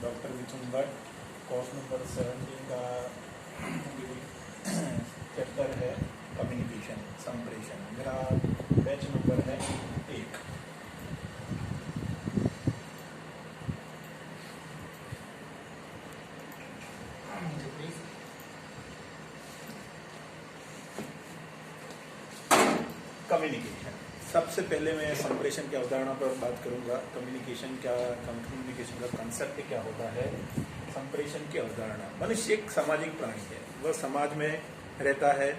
Doctor विचुन Bhatt, course number 17 का chapter है communication, संप्रेषण। मेरा बैच नंबर है 1। कम्युनिकेशन। सबसे पहले मैं संप्रेषण की अवधारणा पर बात करूंगा। कम्युनिकेशन का कंसेप्ट क्या होता है, संप्रेषण की अवधारणा। मनुष्य एक सामाजिक प्राणी है, वह समाज में रहता है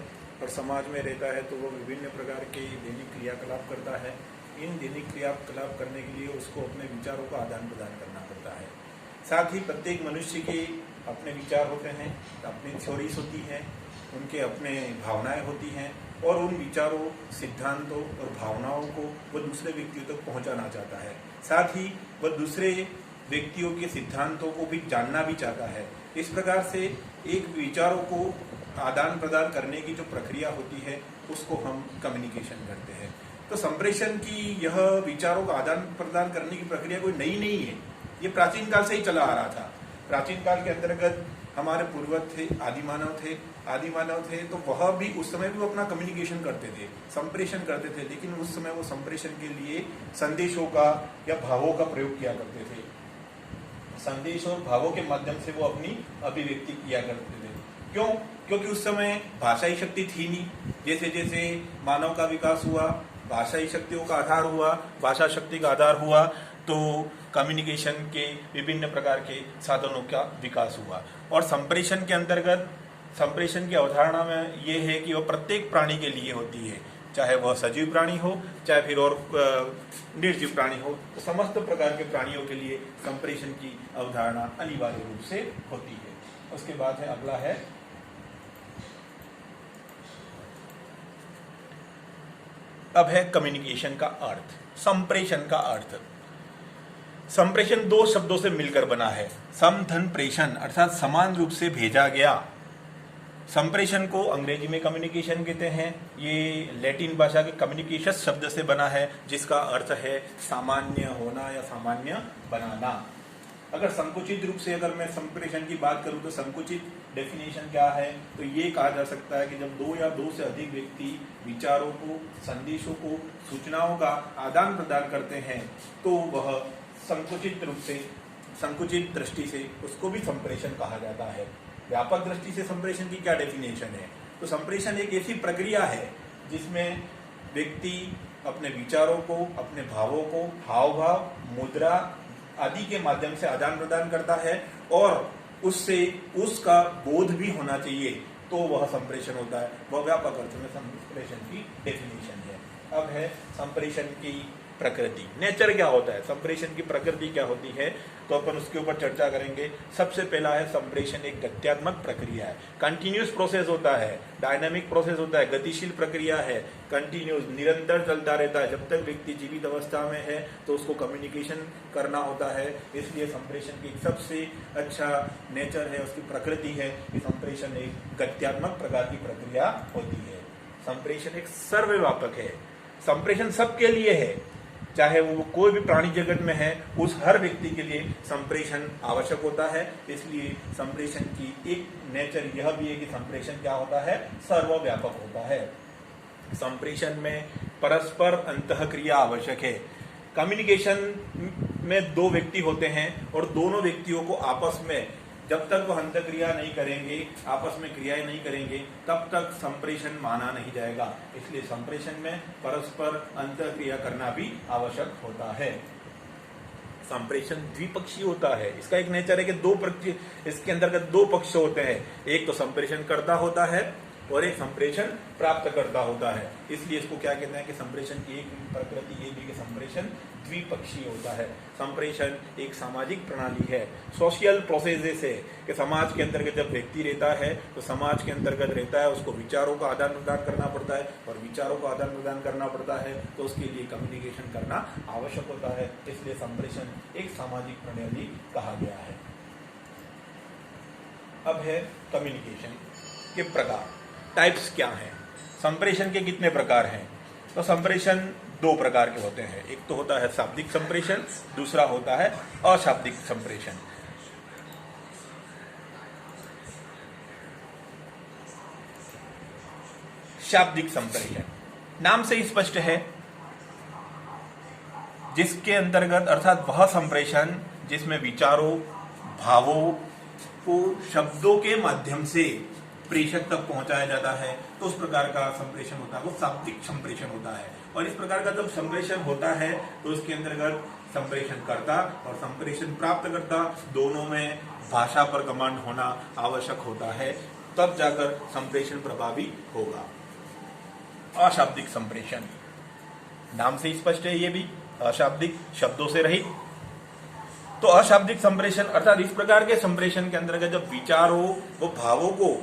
और समाज में रहता है तो वह विभिन्न प्रकार के दैनिक क्रियाकलाप करता है। इन दैनिक क्रियाकलाप करने के लिए उसको अपने विचारों का आदान प्रदान करना पड़ता है। साथ ही प्रत्येक मनुष्य के अपने विचार होते हैं, अपनी थ्योरीज होती हैं, उनके अपने भावनाएं होती हैं और उन विचारों, सिद्धांतों और भावनाओं को वह दूसरे व्यक्तियों तक पहुंचाना चाहता है। साथ ही वह दूसरे व्यक्तियों के सिद्धांतों को भी जानना भी चाहता है। इस प्रकार से एक विचारों को आदान प्रदान करने की जो प्रक्रिया होती है उसको हम कम्युनिकेशन करते हैं। तो संप्रेषण की यह विचारों का आदान प्रदान करने की प्रक्रिया कोई नई नहीं है, ये प्राचीन काल से ही चला आ रहा था। प्राचीन काल के अंतर्गत हमारे पूर्वज थे, आदि मानव थे तो वह भी उस समय भी वो अपना कम्युनिकेशन करते थे, संप्रेषण करते थे। लेकिन उस समय वो संप्रेषण के लिए संदेशों का या भावों का प्रयोग किया करते थे। संदेश और भावों के माध्यम से वो अपनी अभिव्यक्ति किया करते थे। क्यों? क्योंकि उस समय भाषाई शक्ति थी नहीं। जैसे जैसे मानव का विकास हुआ, भाषाई शक्तियों का आधार हुआ, भाषा शक्ति का आधार हुआ, तो कम्युनिकेशन के विभिन्न प्रकार के साधनों का विकास हुआ। और संप्रेषण के अंतर्गत संप्रेषण की अवधारणा में ये है कि वह प्रत्येक प्राणी के लिए होती है, चाहे वह सजीव प्राणी हो चाहे फिर और निर्जीव प्राणी हो। तो समस्त प्रकार के प्राणियों के लिए संप्रेषण की अवधारणा अनिवार्य रूप से होती है। उसके बाद है अगला है अब है कम्युनिकेशन का अर्थ, संप्रेषण का अर्थ। संप्रेषण दो शब्दों से मिलकर बना है। सम धन प्रेषण अर्थात समान रूप से भेजा गया। संप्रेषण को अंग्रेजी में कम्युनिकेशन कहते हैं। ये लैटिन भाषा के कम्युनिकेशन शब्द से बना है, जिसका अर्थ है सामान्य होना या सामान्य बनाना। अगर संकुचित रूप से अगर मैं संप्रेषण की बात करूं तो संकुचित डेफिनेशन क्या है, तो ये कहा जा सकता है कि जब दो या दो से अधिक व्यक्ति विचारों को, संदेशों को, सूचनाओं का आदान प्रदान करते हैं तो वह संकुचित रूप से, संकुचित दृष्टि से उसको भी संप्रेषण कहा जाता है। व्यापक दृष्टि से संप्रेषण की क्या डेफिनेशन है, तो संप्रेषण एक ऐसी प्रक्रिया है जिसमें व्यक्ति अपने विचारों को, अपने भावों को हाव भाव, मुद्रा आदि के माध्यम से आदान प्रदान करता है और उससे उसका बोध भी होना चाहिए, तो वह संप्रेषण होता है। वह व्यापक अर्थ में संप्रेषण की डेफिनेशन है। अब है संप्रेषण की प्रकृति, नेचर क्या होता है, संप्रेषण की प्रकृति क्या होती है, तो अपन उसके ऊपर चर्चा करेंगे। सबसे पहला है संप्रेषण एक गत्यात्मक प्रक्रिया है, कंटिन्यूस प्रोसेस होता है, डायनामिक प्रोसेस होता है, गतिशील प्रक्रिया है, कंटिन्यूस निरंतर चलता रहता है। जब तक व्यक्ति जीवित अवस्था में है तो उसको कम्युनिकेशन करना होता है। इसलिए संप्रेषण की सबसे अच्छा नेचर है, उसकी प्रकृति है कि संप्रेषण एक गत्यात्मक प्रकार की प्रक्रिया होती है। संप्रेषण एक सर्वव्यापक है, संप्रेषण सबके लिए है, चाहे वो कोई भी प्राणी जगत में है, उस हर व्यक्ति के लिए संप्रेषण आवश्यक होता है। इसलिए संप्रेषण की एक नेचर यह भी है कि संप्रेषण क्या होता है, सर्वव्यापक होता है। संप्रेषण में परस्पर अंतःक्रिया आवश्यक है। कम्युनिकेशन में दो व्यक्ति होते हैं और दोनों व्यक्तियों को आपस में जब तक वह अंतःक्रिया नहीं करेंगे, आपस में क्रियाएं नहीं करेंगे, तब तक संप्रेषण माना नहीं जाएगा। इसलिए संप्रेषण में परस्पर अंतःक्रिया करना भी आवश्यक होता है। संप्रेषण द्विपक्षीय होता है। इसका एक नेचर है कि इसके अंतर्गत दो पक्ष होते हैं, एक तो संप्रेषण करता होता है और एक संप्रेषण प्राप्त करता होता है। इसलिए इसको क्या कहते हैं कि संप्रेषण की एक प्रकृति ये भी कि संप्रेषण द्विपक्षीय होता है। संप्रेषण एक सामाजिक प्रणाली है, सोशल प्रोसेसेस है कि समाज के अंतर्गत जब व्यक्ति रहता है तो समाज के अंतर्गत रहता है, उसको विचारों का आदान प्रदान करना पड़ता है और विचारों का आदान प्रदान करना पड़ता है तो उसके लिए कम्युनिकेशन करना आवश्यक होता है। इसलिए संप्रेषण एक सामाजिक प्रणाली कहा गया है। अब है कम्युनिकेशन के प्रकार, टाइप्स क्या हैं, संप्रेषण के कितने प्रकार हैं। तो संप्रेषण दो प्रकार के होते हैं, एक तो होता है शाब्दिक संप्रेषण, दूसरा होता है अशाब्दिक संप्रेषण। शाब्दिक संप्रेषण नाम से ही स्पष्ट है, जिसके अंतर्गत अर्थात वह संप्रेषण जिसमें विचारों भावों को शब्दों के माध्यम से प्रेषक तक पहुंचाया जाता है, तो उस प्रकार का संप्रेषण होता है वो शाब्दिक संप्रेषण होता है। और इस प्रकार का जब संप्रेषण होता है तो उसके अंतर्गत संप्रेषण करता और संप्रेषण प्राप्त करता दोनों में भाषा पर कमांड होना आवश्यक होता है, तब जाकर संप्रेषण प्रभावी होगा। अशाब्दिक संप्रेषण नाम से स्पष्ट है, ये भी अशाब्दिक शब्दों से रहित। तो अशाब्दिक संप्रेषण अर्थात इस प्रकार के संप्रेषण के अंतर्गत जब विचारों व भावों को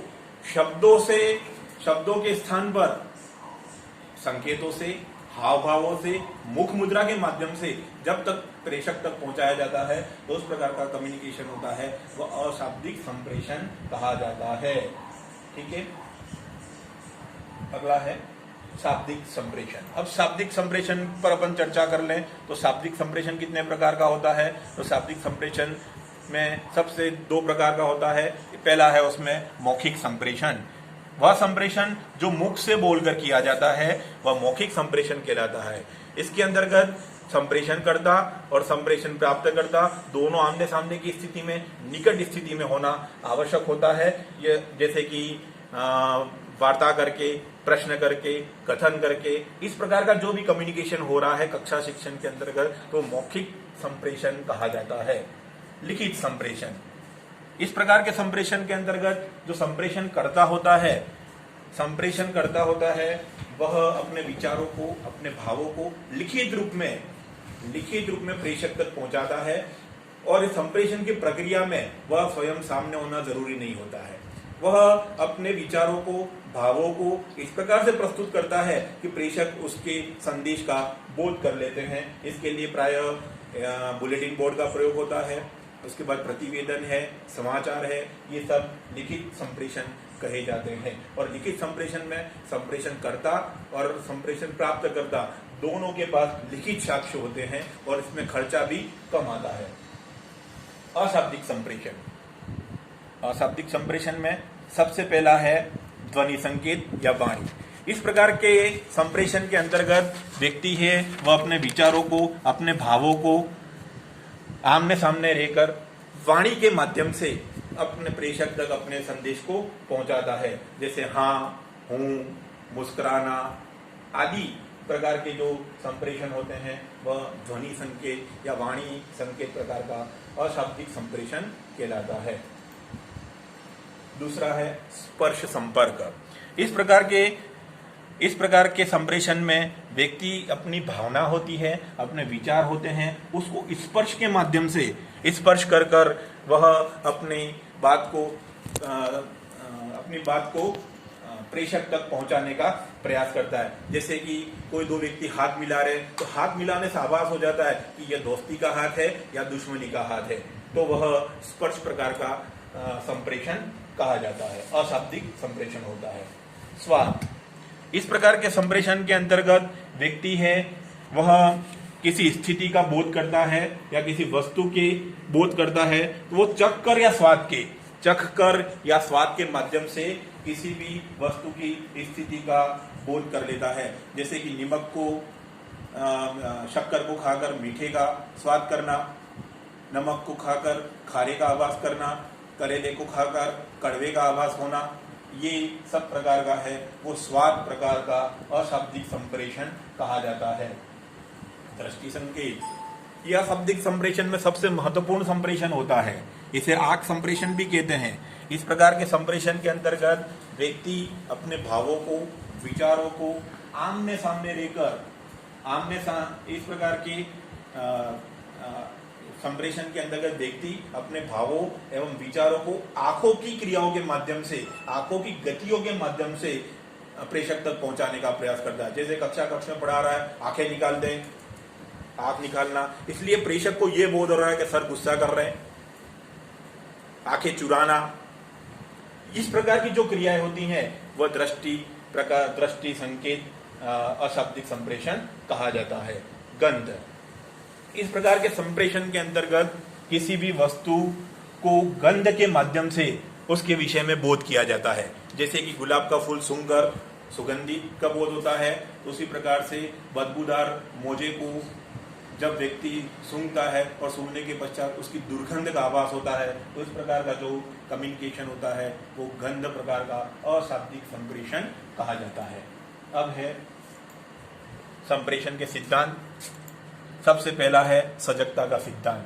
शब्दों के स्थान पर संकेतों से, हाव भावों से, मुख मुद्रा के माध्यम से जब तक प्रेषक तक पहुंचाया जाता है तो उस प्रकार का कम्युनिकेशन होता है, वह अशाब्दिक संप्रेषण कहा जाता है। ठीक है, अगला है शाब्दिक संप्रेषण। अब शाब्दिक संप्रेषण पर अपन चर्चा कर लें तो शाब्दिक संप्रेषण कितने प्रकार का होता है। तो शाब्दिक संप्रेषण में सबसे दो प्रकार का होता है। पहला है उसमें मौखिक संप्रेषण। वह संप्रेषण जो मुख से बोलकर किया जाता है वह मौखिक संप्रेषण कहलाता है। इसके अंतर्गत संप्रेषण करता और संप्रेषण प्राप्त करता दोनों आमने सामने की स्थिति में, निकट स्थिति में होना आवश्यक होता है। ये जैसे कि वार्ता करके, प्रश्न करके, कथन करके, इस प्रकार का जो भी कम्युनिकेशन हो रहा है कक्षा शिक्षण के अंतर्गत तो मौखिक संप्रेषण कहा जाता है। लिखित संप्रेषण, इस प्रकार के संप्रेषण के अंतर्गत जो संप्रेषण करता होता है वह अपने विचारों को, अपने भावों को लिखित रूप में प्रेषक तक पहुंचाता है। और इस संप्रेषण की प्रक्रिया में वह स्वयं सामने होना जरूरी नहीं होता है। वह अपने विचारों को, भावों को इस प्रकार से प्रस्तुत करता है कि प्रेषक उसके संदेश का बोध कर लेते हैं। इसके लिए प्रायः बुलेटिन बोर्ड का प्रयोग होता है, उसके बाद प्रतिवेदन है, समाचार है, ये सब लिखित संप्रेषण कहे जाते हैं। और लिखित संप्रेषण में संप्रेषण करता और संप्रेषण प्राप्त करता दोनों के पास लिखित साक्ष्य होते हैं और इसमें खर्चा भी कम आता है। अशाब्दिक संप्रेषण, अशाब्दिक संप्रेषण में सबसे पहला है ध्वनि संकेत या वाणी। इस प्रकार के संप्रेषण के अंतर्गत व्यक्ति है वह अपने विचारों को, अपने भावों को आमने सामने रहकर वाणी के माध्यम से अपने प्रेषक तक अपने संदेश को पहुंचाता है। जैसे हाँ, हूं, मुस्कुराना आदि प्रकार के जो संप्रेषण होते हैं वह ध्वनि संकेत या वाणी संकेत प्रकार का अशाब्दिक संप्रेषण कहलाता है। दूसरा है स्पर्श संपर्क। इस प्रकार के संप्रेषण में व्यक्ति अपनी भावना होती है, अपने विचार होते हैं, उसको स्पर्श के माध्यम से स्पर्श कर वह अपनी बात को प्रेषक तक पहुंचाने का प्रयास करता है। जैसे कि कोई दो व्यक्ति हाथ मिला रहे तो हाथ मिलाने से आभास हो जाता है कि यह दोस्ती का हाथ है या दुश्मनी का हाथ है, तो वह स्पर्श प्रकार का संप्रेषण कहा जाता है, अशाब्दिक संप्रेषण होता है। स्वाद, इस प्रकार के संप्रेषण के अंतर्गत व्यक्ति है वह किसी स्थिति का बोध करता है या किसी वस्तु के बोध करता है, तो वो चख कर या स्वाद के माध्यम से किसी भी वस्तु की स्थिति का बोध कर लेता है। जैसे कि नमक को, शक्कर को खाकर मीठे का स्वाद करना, नमक को खाकर खारे का आभास करना, करेले को खाकर कड़वे का आभास होना, ये सब प्रकार का है वो स्वाद प्रकार का अशाब्दिक संप्रेषण कहा जाता है। दृष्टि संकेत, यह शाब्दिक संप्रेषण में सबसे महत्वपूर्ण संप्रेषण होता है, इसे आंख संप्रेषण भी कहते हैं। इस प्रकार के संप्रेषण के अंतर्गत व्यक्ति अपने भावों को, विचारों को आमने सामने लेकर इस प्रकार के संप्रेषण के अंतर्गत व्यक्ति अपने भावों एवं विचारों को आंखों की क्रियाओं के माध्यम से, आंखों की गतियों के माध्यम से प्रेषक तक पहुंचाने का प्रयास करता है। जैसे कक्षा में पढ़ा रहा है, आंखें निकाल दें, आंख निकालना, इसलिए प्रेषक को यह बोध हो रहा है कि सर गुस्सा कर रहे हैं, आंखें चुराना, इस प्रकार की जो क्रियाएं होती हैं वह दृष्टि संकेत अशाब्दिक संप्रेषण कहा जाता है। गंध, इस प्रकार के संप्रेषण के अंतर्गत किसी भी वस्तु को गंध के माध्यम से उसके विषय में बोध किया जाता है। जैसे कि गुलाब का फूल सूंघकर सुगंधित का बोध होता है, तो उसी प्रकार से बदबूदार मोजे को जब व्यक्ति सूंघता है और सूंघने के पश्चात उसकी दुर्गंध का आभास होता है, तो इस प्रकार का जो कम्युनिकेशन होता है वो गंध प्रकार का अशाब्दिक संप्रेषण कहा जाता है। अब है संप्रेषण के सिद्धांत। सबसे पहला है सजगता का सिद्धांत।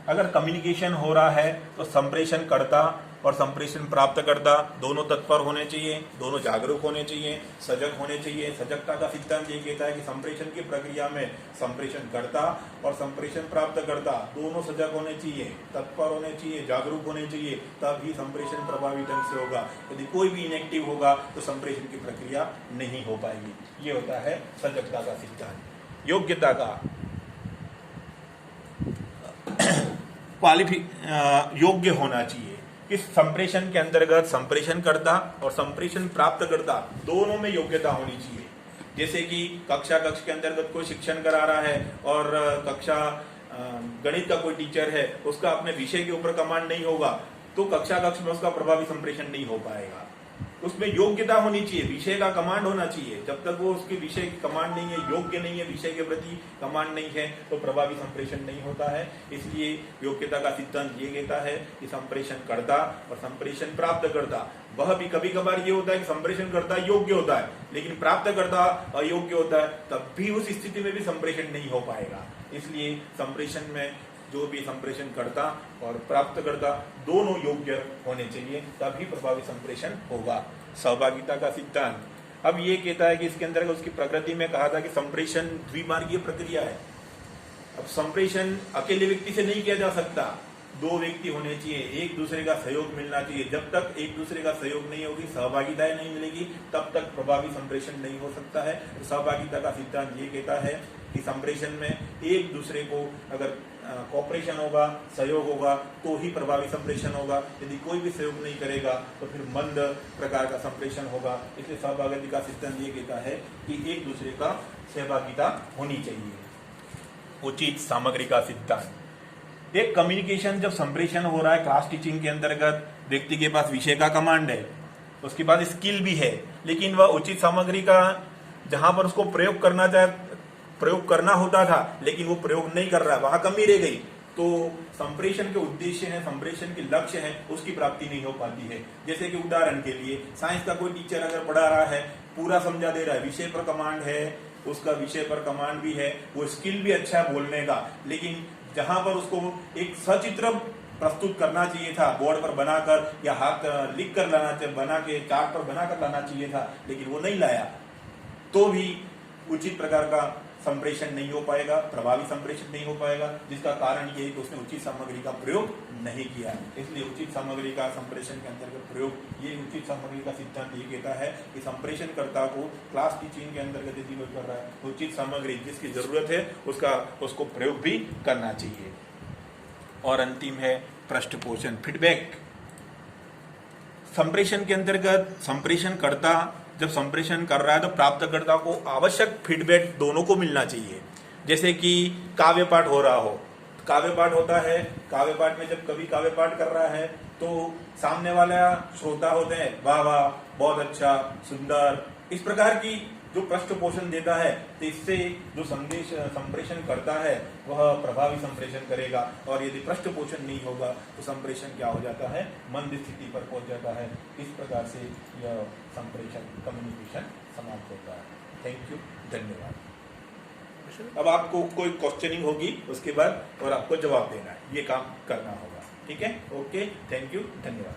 अगर कम्युनिकेशन हो रहा है तो संप्रेषण कर्ता और संप्रेषण प्राप्त करता दोनों तत्पर होने चाहिए, दोनों जागरूक होने चाहिए, सजग होने चाहिए। सजगता का सिद्धांत ये कहता है कि संप्रेषण की प्रक्रिया में संप्रेषण करता और संप्रेषण प्राप्त करता दोनों सजग होने चाहिए, तत्पर होने चाहिए, जागरूक होने चाहिए, तभी संप्रेषण प्रभावी ढंग से होगा। यदि कोई भी इनएक्टिव होगा तो संप्रेषण की प्रक्रिया नहीं हो पाएगी। ये होता है सजगता का सिद्धांत। योग्यता का योग्य होना चाहिए। इस संप्रेषण के अंतर्गत संप्रेषण करता और संप्रेषण प्राप्त करता दोनों में योग्यता होनी चाहिए। जैसे कि कक्ष के अंतर्गत कोई शिक्षण करा रहा है और गणित का कोई टीचर है, उसका अपने विषय के ऊपर कमांड नहीं होगा तो कक्ष में उसका प्रभावी संप्रेषण नहीं हो पाएगा। उसमें योग्यता होनी चाहिए, विषय का कमांड होना चाहिए। जब तक वो उसके विषय की कमांड नहीं है, योग्य नहीं है, विषय के प्रति कमांड नहीं है, तो प्रभावी संप्रेषण नहीं होता है। इसलिए योग्यता का सिद्धांत ये कहता है कि संप्रेषण करता और संप्रेषण प्राप्त करता, वह भी कभी कभार ये होता है कि संप्रेषण करता योग्य होता है लेकिन प्राप्त करता अयोग्य होता है, तब भी उस स्थिति में भी संप्रेषण नहीं हो पाएगा। इसलिए संप्रेषण में जो भी संप्रेषण करता और प्राप्त करता दोनों योग्य होने चाहिए, तभी प्रभावी संप्रेषण होगा। सहभागिता का सिद्धांत अब ये कहता है कि इसके अंदर उसकी प्रकृति में कहा था कि संप्रेषण द्विमार्गीय प्रक्रिया है। अब संप्रेषण अकेले व्यक्ति से नहीं किया जा सकता, दो व्यक्ति होने चाहिए, एक दूसरे का सहयोग मिलना चाहिए। जब तक एक दूसरे का सहयोग नहीं होगी, सहभागिता नहीं मिलेगी, तब तक प्रभावी संप्रेषण नहीं हो सकता है। तो सहभागिता का सिद्धांत ये कहता है कि संप्रेषण में एक दूसरे को अगर कॉपरेशन होगा, सहयोग होगा, तो ही प्रभावी संप्रेषण होगा। यदि कोई भी सहयोग नहीं करेगा तो फिर मंद प्रकार का संप्रेषण होगा। इसलिए सहभागिता का सिद्धांत ये कहता है कि एक दूसरे का सहभागिता होनी चाहिए। उचित सामग्री का सिद्धांत। एक कम्युनिकेशन जब संप्रेषण हो रहा है क्लास टीचिंग के अंतर्गत, व्यक्ति के पास विषय का कमांड है, उसके पास स्किल भी है, लेकिन वह उचित सामग्री का जहां पर उसको प्रयोग करना होता था लेकिन वो प्रयोग नहीं कर रहा है, वहां कमी रह गई, तो संप्रेषण के उद्देश्य है, संप्रेषण के लक्ष्य है, उसकी प्राप्ति नहीं हो पाती है। जैसे कि उदाहरण के लिए साइंस का कोई टीचर अगर पढ़ा रहा है, पूरा समझा दे रहा है, विषय पर कमांड है, उसका विषय पर कमांड भी है, वो स्किल भी अच्छा है बोलने का, लेकिन जहां पर उसको एक सचित्र प्रस्तुत करना चाहिए था, बोर्ड पर बनाकर या हाथ लिख कर लाना चाहिए, बना के चार्ट पर बनाकर लाना चाहिए था, लेकिन वो नहीं लाया, तो भी उचित प्रकार का संप्रेषण नहीं हो पाएगा, प्रभावी संप्रेषण नहीं हो पाएगा। जिसका कारण ये है कि उसने उचित सामग्री का प्रयोग नहीं किया। इसलिए उचित सामग्री का संप्रेषण के अंतर्गत प्रयोग, ये उचित सामग्री का सिद्धांत ये कहता है कि संप्रेषणकर्ता को क्लास टीचिंग के अंतर्गत यदि वो कर रहा है, उचित सामग्री जिसकी जरूरत है उसको प्रयोग भी करना चाहिए। और अंतिम है पृष्ठपोषण, फीडबैक। संप्रेषण के अंतर्गत संप्रेषणकर्ता जब संप्रेषण कर रहा है तो प्राप्तकर्ता को आवश्यक फीडबैक दोनों को मिलना चाहिए। जैसे कि काव्य पाठ हो रहा हो, काव्य पाठ होता है, काव्य पाठ में जब कभी काव्य पाठ कर रहा है तो सामने वाला श्रोता होते हैं, वाह वाह बहुत अच्छा, सुंदर, इस प्रकार की जो पृष्ठपोषण देता है, तो इससे जो संदेश संप्रेषण करता है वह प्रभावी संप्रेषण करेगा। और यदि पृष्ठपोषण नहीं होगा तो संप्रेषण क्या हो जाता है, मंद स्थिति पर पहुंच जाता है। इस प्रकार से यह संप्रेषण कम्युनिकेशन समाप्त होता है। थैंक यू, धन्यवाद। अब आपको कोई क्वेश्चनिंग होगी उसके बाद और आपको जवाब देना है, ये काम करना होगा। ठीक है, ओके, थैंक यू, धन्यवाद।